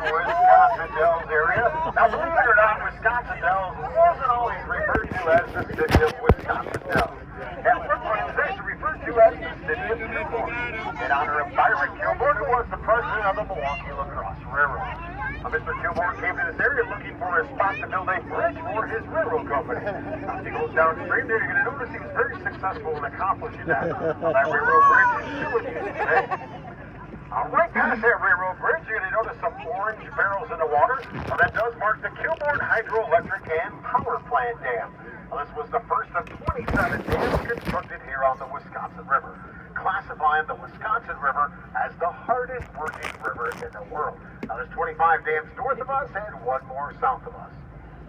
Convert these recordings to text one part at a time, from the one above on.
downtown Wisconsin Dells area. Now, believe it or not, Wisconsin Dells wasn't always referred to as the city of Wisconsin Dells. At one point, it was actually referred to as the city of Kilbourne, in honor of Byron Kilbourne, who was the president of the Milwaukee Lacrosse Railroad. Mr. Kilbourne came to this area looking for a spot to build a bridge for his railroad company. As he goes downstream there, you're going to notice he was very successful in accomplishing that. That railroad bridge is still in use today. Right past that railroad bridge, you're going to notice some orange barrels in the water. That does mark the Kilbourne Hydroelectric and Power Plant Dam. This was the first of 27 dams constructed here on the Wisconsin River, classifying the Wisconsin River as the hardest working river in the world. Now, there's 25 dams north of us and one more south of us.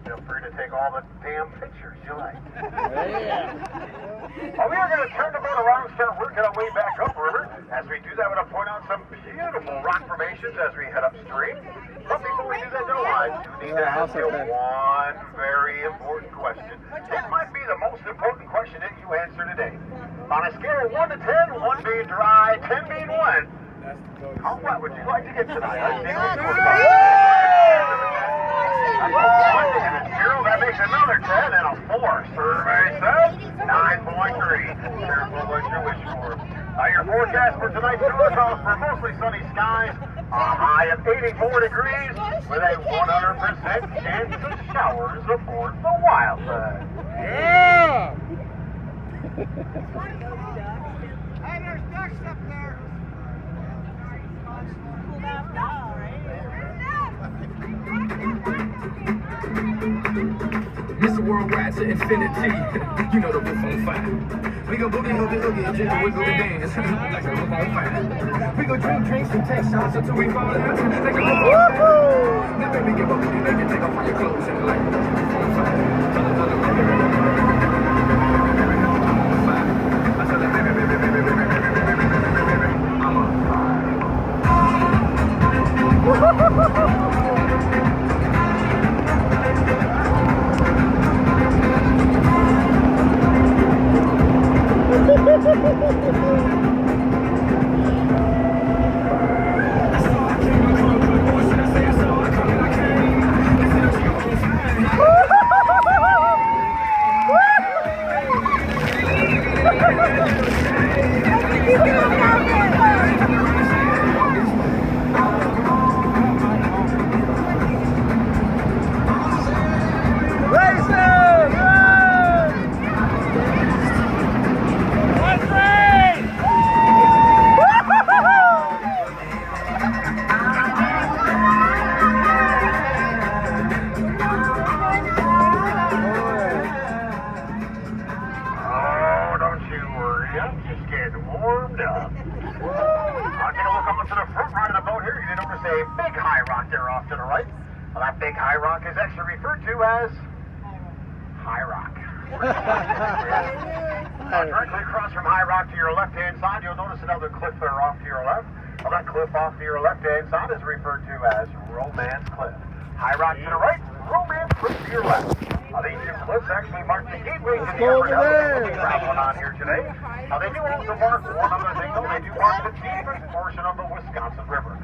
Feel free to take all the damn pictures you like. Well, we are going to turn the boat around and start working our way back upriver. As we do that, I'm going to point out some beautiful rock formations as we head upstream. But before we do that, though, I do need to ask you one very important question. It might be the most important question that you answer today. On a scale of 1 to 10, 1 being dry, 10 being wet, how wet would you like to get tonight? I think that makes another 10 and a 4. Survey says 9.3. Careful what you wish for. Your forecast for tonight's tour calls for mostly sunny skies, a high of 84 degrees, with a 100% chance of showers aboard the Wildbird. Yeah! Hey, there's ducks up there. Cool down now, right? Mr. Worldwide to infinity. You know the roof on fire. We gon' boogie, and jiggle, wiggle, and dance like the roof on fire. We gon' drink drinks and take shots until we fall out. Like the roof on fire. Now baby, give up when you naked, take off all your clothes and like the roof on fire. I tell her, baby, I'm on directly across from High Rock to your left-hand side, you'll notice another cliff there off to your left. Well, that cliff off to your left-hand side is referred to as Romance Cliff. High Rock to the right, Romance Cliff to your left. These two cliffs actually mark the gateway to the upper hill that we'll be traveling on here today. They do also mark one other thing, though. They do mark the deepest portion of the Wisconsin River.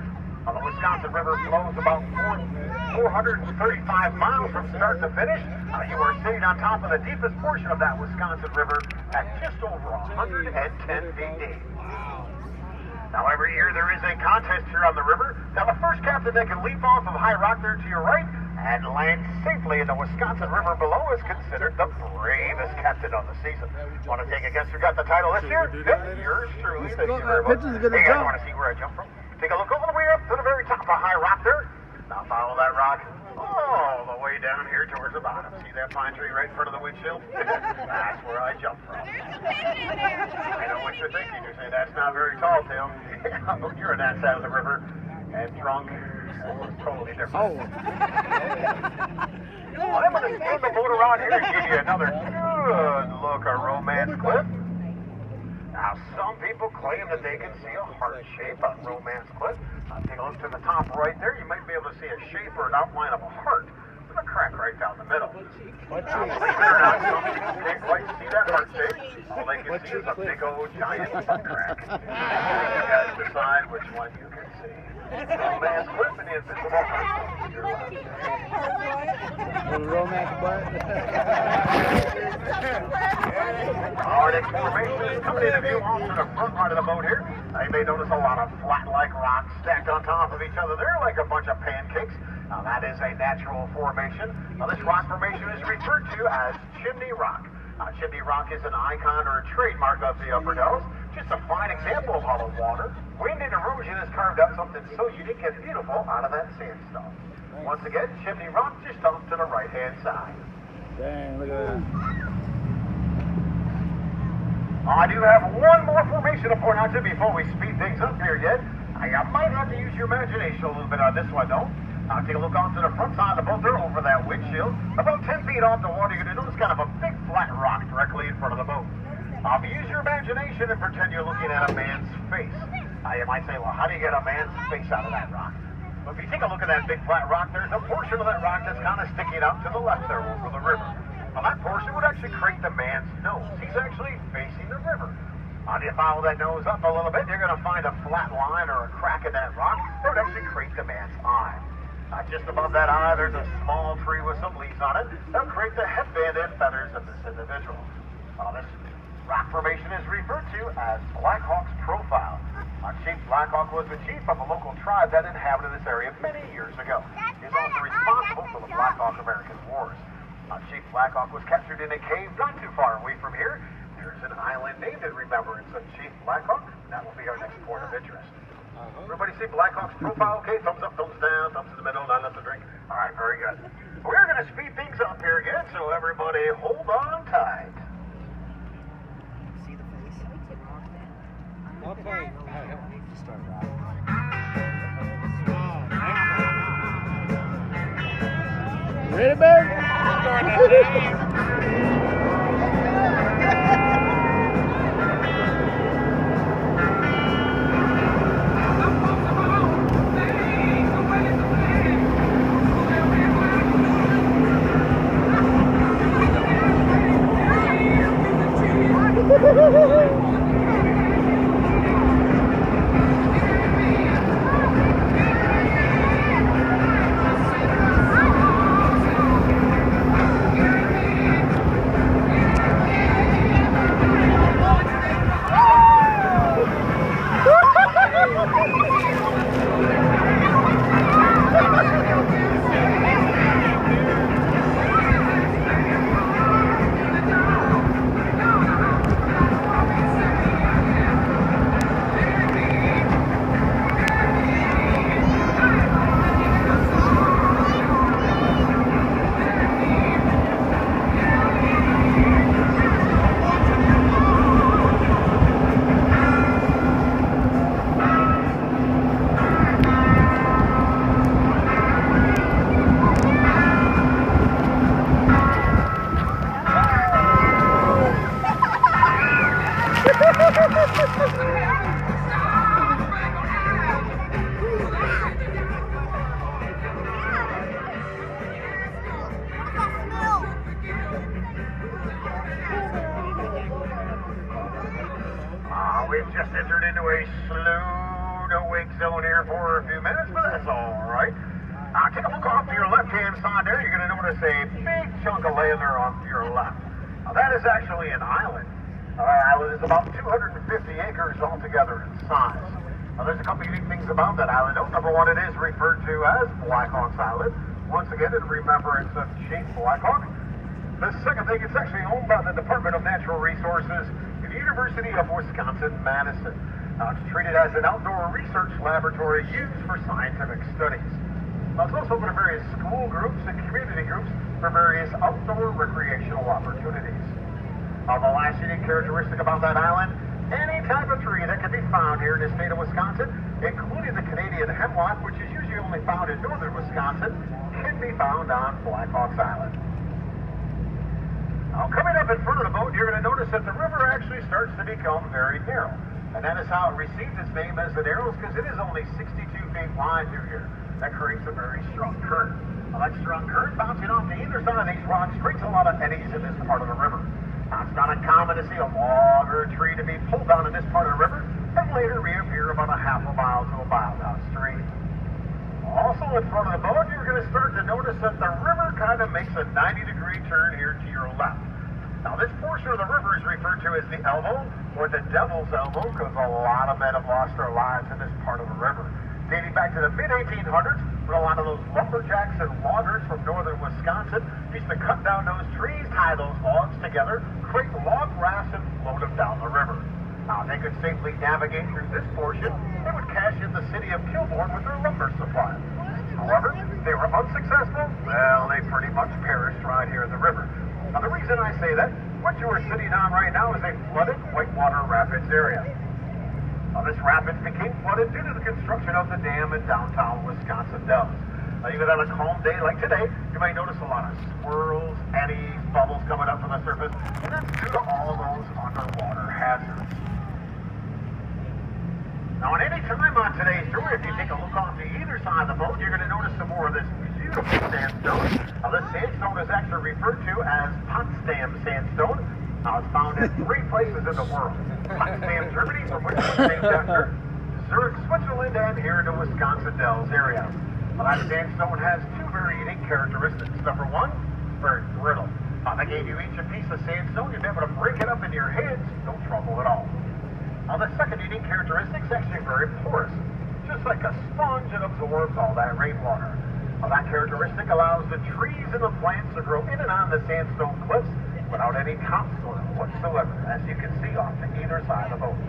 The Wisconsin River flows about 435 miles from start to finish. You are sitting on top of the deepest portion of that Wisconsin River at just over 110 feet deep. Now, every year there is a contest here on the river. Now, the first captain that can leap off of High Rock there to your right and land safely in the Wisconsin River below is considered the bravest captain on the season. Want to take a guess who got the title this year? Yours truly. Thank you very much. Hey, guys, want to see where I jump from? Take a look all the way up to the very top of High Rock there. Now follow that rock all the way down here towards the bottom. See that pine tree right in front of the windshield? That's where I jump from. I know what you're thinking. You're saying, that's not very tall, Tim. You're on that side of the river. And drunk. It's totally different. Well, I'm going to spin the boat around here and give you another good look at Romance Cliff. Now, some people claim that they can see a heart shape on Romance Cliff. Take a look to the top right there. You might be able to see a shape or an outline of a heart with a crack right down the middle. Now, believe it or not, some people can't quite see that heart shape. All they can see is a big old giant butt crack. You guys decide which one you can see. Little man's clip and the invisible Little romance butt. Our next formation is coming into view off to the front part of the boat here. You may notice a lot of flat-like rocks stacked on top of each other. They're like a bunch of pancakes. Now, that is a natural formation. Now, this rock formation is referred to as Chimney Rock. Chimney Rock is an icon or a trademark of the Upper Dells. Just a fine example of how the water, wind, and erosion has carved out something so unique and beautiful out of that sandstone. Once again, Chimney Rock just off to the right-hand side. Dang, look at that. I do have one more formation to point out to you before we speed things up here yet. I might have to use your imagination a little bit on this one, though. Take a look off to the front side of the boat there over that windshield. About 10 feet off the water, you're going to notice kind of a big flat rock directly in front of the boat. Use your imagination and pretend you're looking at a man's face. You might say, well, how do you get a man's face out of that rock? Well, if you take a look at that big flat rock, there's a portion of that rock that's kind of sticking out to the left there over the river. Well, that portion would actually create the man's nose. He's actually facing the river. If you follow that nose up a little bit, you're going to find a flat line or a crack in that rock that would actually create the man's eye. Just above that eye, there's a small tree with some leaves on it. That'll create the headband and feathers of this individual. This rock formation is referred to as Black Hawk's profile. Chief Black Hawk was the chief of a local tribe that inhabited this area many years ago. He is also responsible for the Black Hawk American Wars. Chief Black Hawk was captured in a cave not too far away from here. There's an island named in remembrance of Chief Black Hawk. That will be our next point of interest. Everybody see Black Hawk's profile? Okay, thumbs up, thumbs down, thumbs in the middle, not enough to drink. All right, very good. We're going to speed things up here again, so everybody hold on tight. See the face? Okay. Start rocking. Ready, babe? We've just entered into a slow-to-wake zone here for a few minutes, but that's all right. Take a look off to your left-hand side there. You're going to notice a big chunk of land there off to your left. That is actually an island. Our island is about 250 acres altogether in size. There's a couple unique things about that island. Number one, it is referred to as Black Hawk's Island. Once again, in remembrance of Chief Black Hawk. The second thing, it's actually owned by the Department of Natural Resources at the University of Wisconsin-Madison. It's treated as an outdoor research laboratory used for scientific studies. It's also open to various school groups and community groups for various outdoor recreational opportunities. The last unique characteristic about that island, any type of tree that can be found here in the state of Wisconsin, including the Canadian hemlock, which is usually only found in northern Wisconsin, can be found on Black Hawk's Island. Now, coming up in front of the boat, you're going to notice that the river actually starts to become very narrow. And that is how it received its name as the Narrows, because it is only 62 feet wide through here. That creates a very strong current. Now, that strong current bouncing off to either side of these rocks creates a lot of eddies in this part of the river. Now, it's not uncommon to see a log or a tree to be pulled down in this part of the river and and later reappear about a half a mile to a mile downstream. Also in front of the boat, you're going to start to notice that the river kind of makes a 90-degree turn here to your left. Now, this portion of the river is referred to as the elbow, or the devil's elbow, because a lot of men have lost their lives in this part of the river. Dating back to the mid-1800s, when a lot of those lumberjacks and loggers from northern Wisconsin used to cut down those trees, tie those logs together, create log rafts, and float them down the river. Now, if they could safely navigate through this portion, they would cash in the city of Kilbourne with their lumber supply. However, if they were unsuccessful, well, they pretty much perished right here in the river. Now, the reason I say that, what you are sitting on right now is a flooded Whitewater Rapids area. Now, this rapids became flooded due to the construction of the dam in downtown Wisconsin Dells. Now, even on a calm day like today, you might notice a lot of swirls, eddies, bubbles coming up from the surface, and that's due to all those underwater hazards. Now, at any time on today's tour, if you take a look off to either side of the boat, you're going to notice some more of this beautiful sandstone. Now, this sandstone is actually referred to as Potsdam sandstone. Now, it's found in 3 places in the world. Potsdam, Germany, from which it was named after, Zurich, Switzerland, and here in the Wisconsin Dells area. Now, that sandstone has 2 very unique characteristics. Number 1, very brittle. If I gave you each a piece of sandstone, you'd be able to break it up into your hands, no trouble at all. Now, the second unique characteristic is actually very porous. Just like a sponge, it absorbs all that rainwater. Now, that characteristic allows the trees and the plants to grow in and on the sandstone cliffs without any topsoil whatsoever, as you can see off to either side of the boat.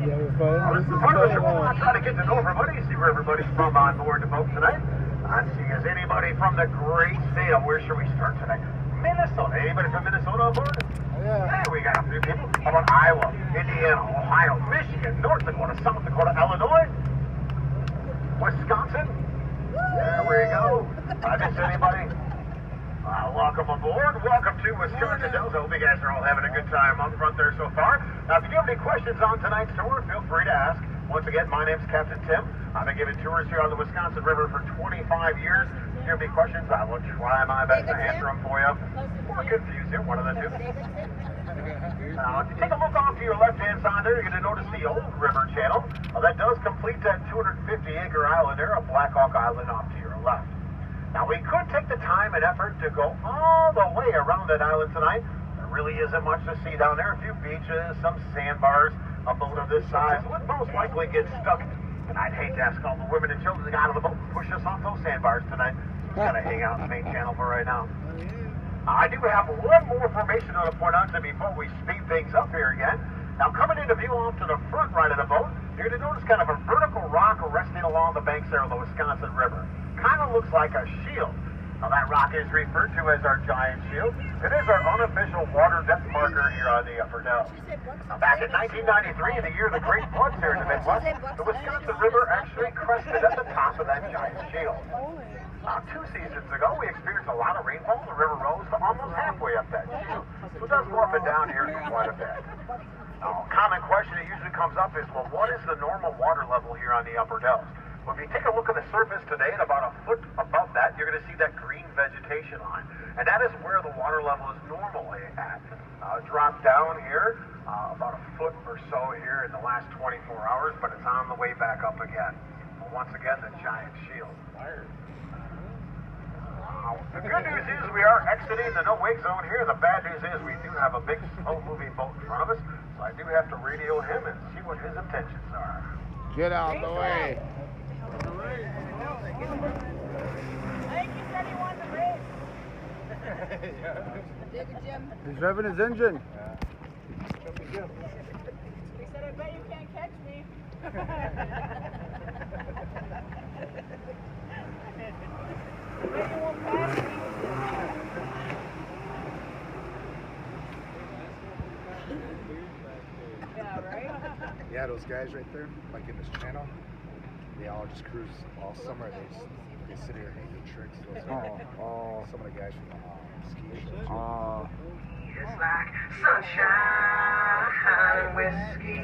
Yeah, we're fun. This is part of the show. I'll try to get to know everybody, see where everybody's from on board the boat tonight. Let's see, is anybody from the great state of, where should we start tonight? Minnesota. Anybody from Minnesota on board? Yeah. Hey, we got a few people. How about Iowa, Indiana, Ohio, Michigan, North Dakota, South Dakota, Illinois, Wisconsin? There we go. I miss anybody? Welcome aboard. Welcome to Wisconsin Dells. I hope you guys are all having a good time up front there so far. Now, if you do have any questions on tonight's tour, feel free to ask. Once again, my name's Captain Tim. I've been giving tours here on the Wisconsin River for 25 years. If you have any questions, I will try my best to answer them for you. Or confuse you, one of the two. Now, if you take a look off to your left-hand side there, you're going to notice the old river channel. That does complete that 250-acre island there, of Black Hawk Island off to your left. Now, we could take the time and effort to go all the way around that island tonight. There really isn't much to see down there. A few beaches, some sandbars. A boat of this size would most likely get stuck. And I'd hate to ask all the women and children to get out of the boat and push us off those sandbars tonight. Just gotta hang out in the main channel for right now. I do have one more information I want to point out to before we speed things up here again. Now, coming into view off to the front right of the boat, you're going to notice kind of a vertical rock resting along the banks there of the Wisconsin River. Kind of looks like a shield. Now, that rock is referred to as our giant shield. It is our unofficial water depth marker here on the Upper Dells. Now, back in 1993, the year of the Great Floods here in the Midwest, the Wisconsin River actually crested at the top of that giant shield. Now, 2 seasons ago, we experienced a lot of rainfall. The river rose to almost halfway up that shield. So it does go up and down here quite a bit. Now, a common question that usually comes up is, well, what is the normal water level here on the Upper Dells? Well, if you take a look at the surface today, at about a foot above that, you're going to see that green vegetation line. And that is where the water level is normally at. Dropped down here, about a foot or so here in the last 24 hours, but it's on the way back up again. Well, once again, the giant shield. The good news is we are exiting the no-wake zone here. The bad news is we do have a big, slow-moving boat in front of us, so I do have to radio him and see what his intentions are. Get out the way. I think he said he won the race. He's revving his engine. He said, I bet you can't catch me. I bet you won't pass me. Yeah, right? Yeah, those guys right there, like in this channel, they all just cruise all summer. They sit here and do tricks. Those are some of the guys from the ski shows. It's like sunshine and whiskey.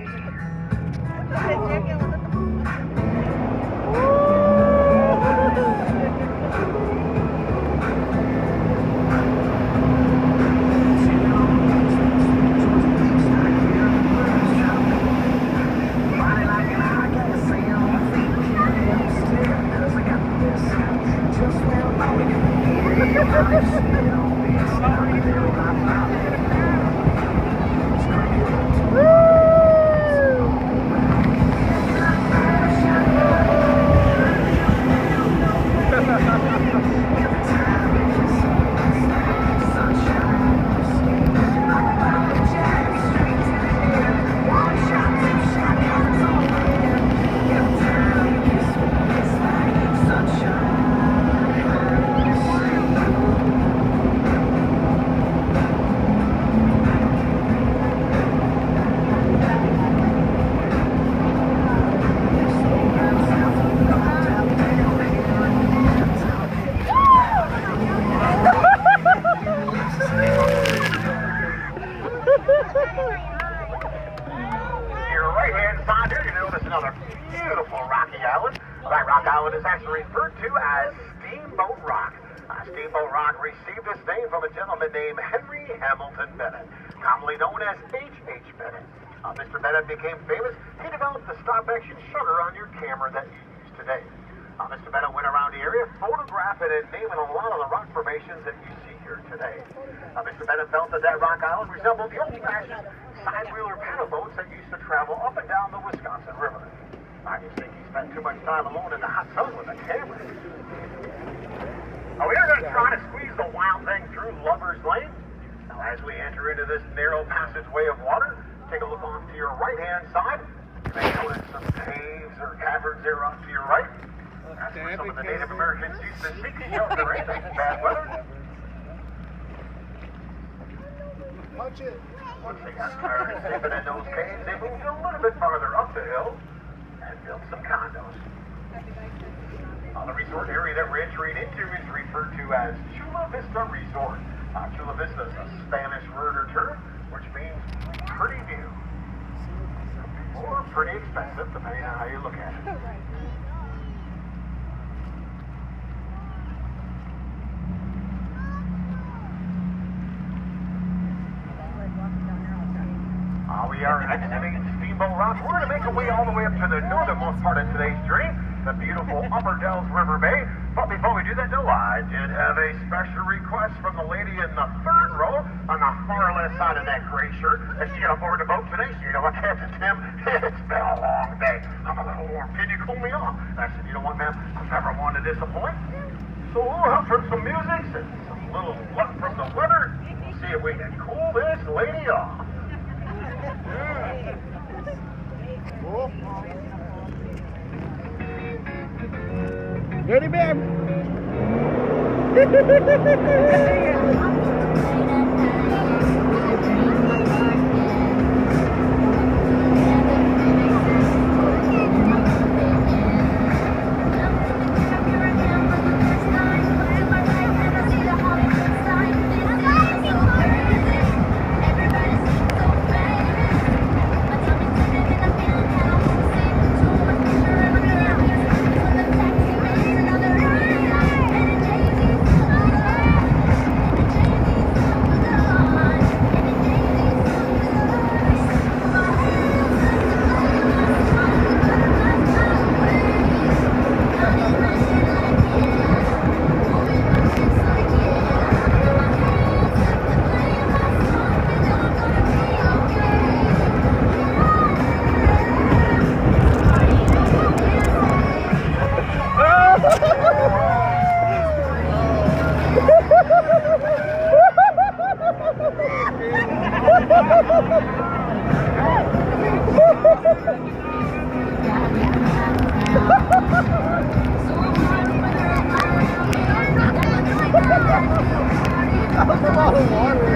Your right-hand side here, you notice another beautiful rocky island. That rock island is actually referred to as Steamboat Rock. Steamboat Rock received its name from a gentleman named Henry Hamilton Bennett, commonly known as H.H. Bennett. Mr. Bennett became famous. He developed the stop-action shutter on your camera that you use today. Mr. Bennett went around the area photographing and naming a lot of the rock formations that you see here today. Mr. Bennett felt that Rock Island resembled the old-fashioned side-wheeler paddle boats that used to travel up and down the Wisconsin River. I just think he spent too much time alone in the hot sun with a camera. Now, we are going to try to squeeze the wild thing through Lover's Lane. Now, as we enter into this narrow passageway of water, take a look off to your right-hand side. You may notice some caves or caverns there off to your right. That's where some of the Native Americans used to seek shelter in bad weather. Punch it. Once they got tired of sleeping in those caves, they moved a little bit farther up the hill and built some condos. The resort area that we're entering into is referred to as Chula Vista Resort. Chula Vista is a Spanish word or term which means pretty new or pretty expensive, depending on how you look at it. We are exiting Steamboat Rock. We're going to make our way all the way up to the northernmost part of today's journey, the beautiful Upper Dells River Bay. But before we do that, though, I did have a special request from the lady in the third row on the far left side of that gray shirt. As she got aboard the boat today, so you know what, Captain Tim? It's been a long day. I'm a little warm. Can you cool me off? I said, you know what, ma'am? I've never wanted to disappoint. So we'll have from some music and some little luck from the weather. We'll see if we can cool this lady off. Cool. Ready, babe? That was a lot of water.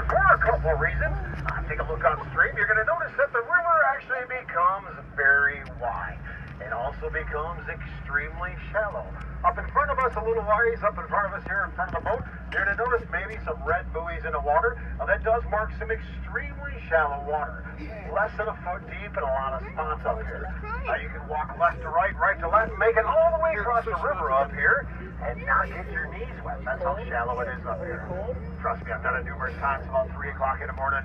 for a couple of reasons. Take a look on stream. You're going to notice that the river actually becomes very wide. It also becomes extremely shallow. Up in front of us, a little ways up in front of us here in front of the boat, you're going to notice maybe some red buoys in the water. Now that does mark some extremely shallow water. Less than a foot deep in a lot of spots up here. You can walk left to right, right to left, make it all the way across the river up here and not get your knees wet. That's how shallow it is up here. Trust me, I've done it numerous times about 3 o'clock in the morning.